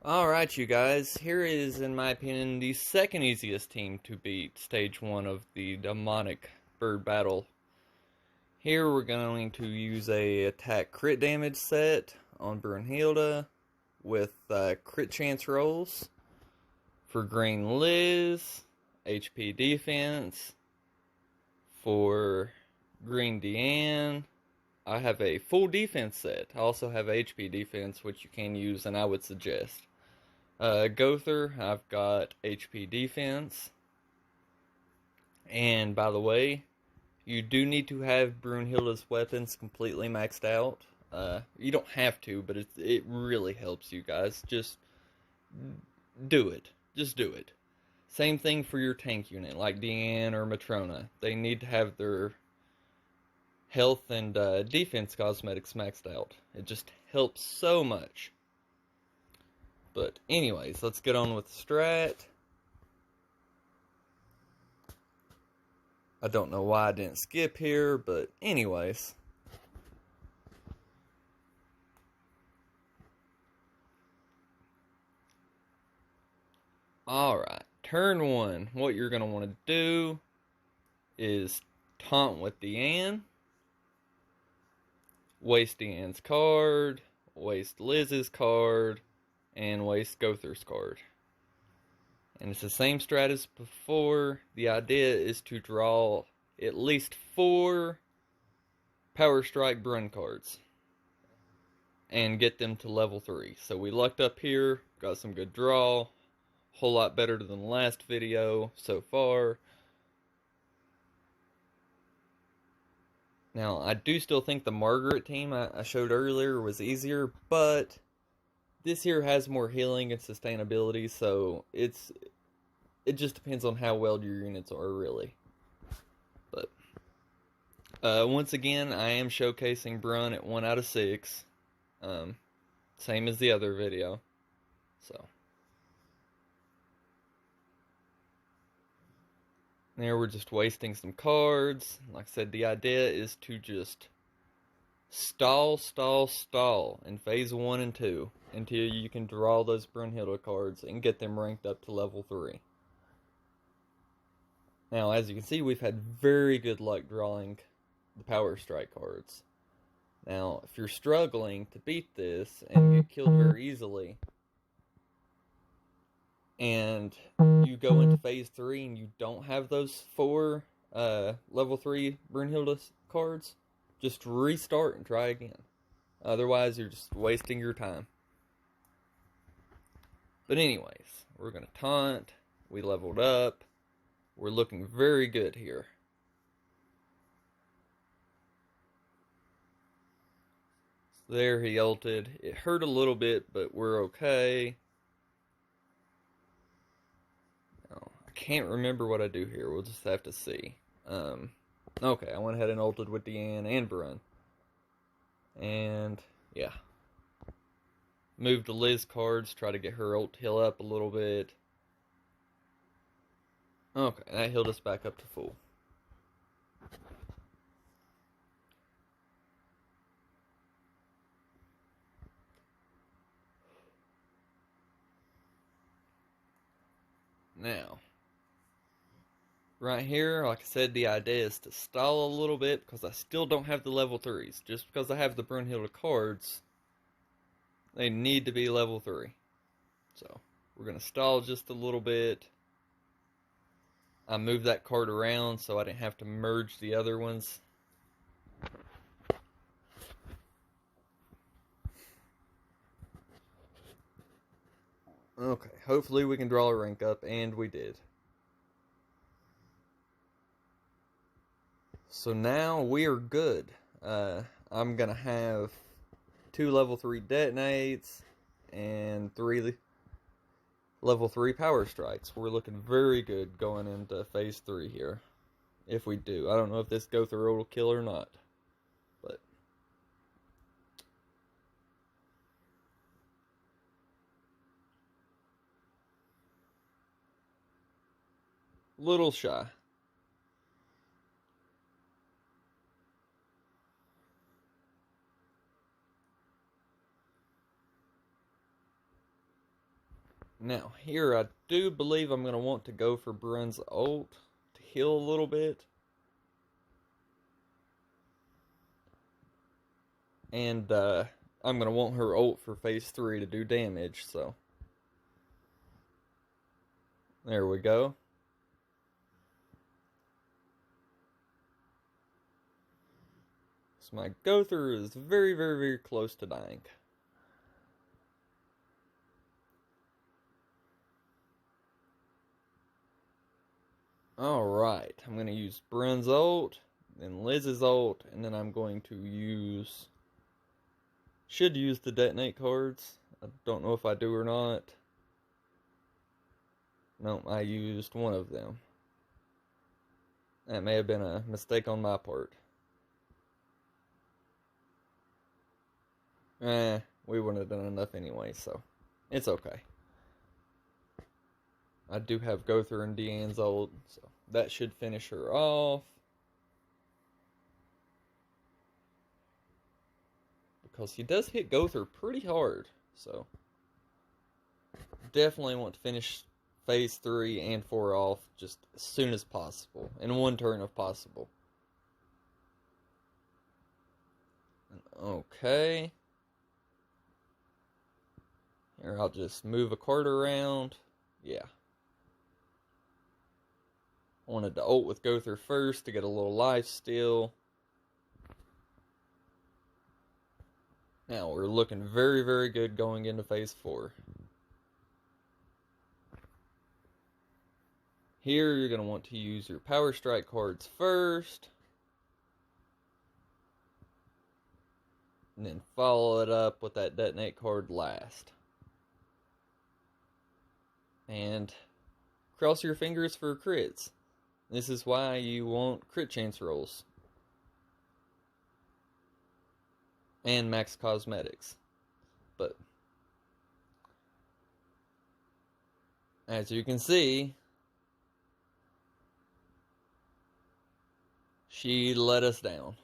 Alright, you guys, here is, in my opinion, the second easiest team to beat Stage 1 of the demonic bird battle. Here we're going to use a attack crit damage set on Brunhilde with crit chance rolls. For Green Liz, HP defense. For Green Deanne, I have a full defense set. I also have HP defense, which you can use and I would suggest. Gother, I've got HP defense. And by the way, you do need to have Brunhilde's weapons completely maxed out. You don't have to, but it really helps you guys. Just do it. Just do it. Same thing for your tank unit, like Deanne or Matrona. They need to have their health and defense cosmetics maxed out. It just helps so much. But anyways, let's get on with the strat. I don't know why I didn't skip here, but anyways. Alright, turn 1. What you're going to want to do is taunt with Deanne. Waste Deanne's card. Waste Liz's card. And waste Gother's card. And it's the same strat as before. The idea is to draw at least 4 Power Strike Brun cards. And get them to level 3. So we lucked up here. Got some good draw. Whole lot better than the last video so far. Now, I do still think the Margaret team I showed earlier was easier, but this here has more healing and sustainability, so it just depends on how well your units are, really. But once again, I am showcasing Brun at 1 out of 6. Same as the other video. So there, we're just wasting some cards. Like I said, the idea is to just stall in phase 1 and 2 until you can draw those Brunhilde cards and get them ranked up to level 3. Now, as you can see, we've had very good luck drawing the Power Strike cards. Now, if you're struggling to beat this and get killed very easily, and you go into phase 3 and you don't have those 4 level 3 Brunhilde cards, just restart and try again. Otherwise, you're just wasting your time. But anyways, we're going to taunt. We leveled up. We're looking very good here. So there, he ulted. It hurt a little bit, but we're okay. Now, I can't remember what I do here. We'll just have to see. Okay, I went ahead and ulted with Deanne and Brun. And, yeah. Moved to Liz cards, try to get her ult heal up a little bit. Okay, that healed us back up to full. Now, right here, like I said, the idea is to stall a little bit because I still don't have the level 3s. Just because I have the Brunhilde cards, they need to be level 3. So, we're going to stall just a little bit. I moved that card around so I didn't have to merge the other ones. Okay, hopefully we can draw a rank up, and we did. So now we are good. I'm going to have 2 level 3 detonates and 3 level 3 power strikes. We're looking very good going into phase 3 here. If we do. I don't know if this Gother will kill or not. But little shy. Now, here I do believe I'm going to want to go for Brun's ult to heal a little bit. And I'm going to want her ult for phase 3 to do damage, so. There we go. So my Gowther is very, very, very close to dying. Alright, I'm going to use Brun's ult, then Liz's ult, and then I'm going to use... Should use the detonate cards. I don't know if I do or not. No, I used one of them. That may have been a mistake on my part. We wouldn't have done enough anyway, so it's okay. I do have Gowther and Deanne's ult, so that should finish her off. Because he does hit Gowther pretty hard, so definitely want to finish phase 3 and 4 off just as soon as possible, in one turn if possible. Okay. Here, I'll just move a card around. Yeah. Wanted to ult with Gowther first to get a little life steal. Now, we're looking very, very good going into phase 4. Here, you're going to want to use your Power Strike cards first. And then follow it up with that Detonate card last. And cross your fingers for crits. This is why you want crit chance rolls. And max cosmetics. But as you can see, she let us down.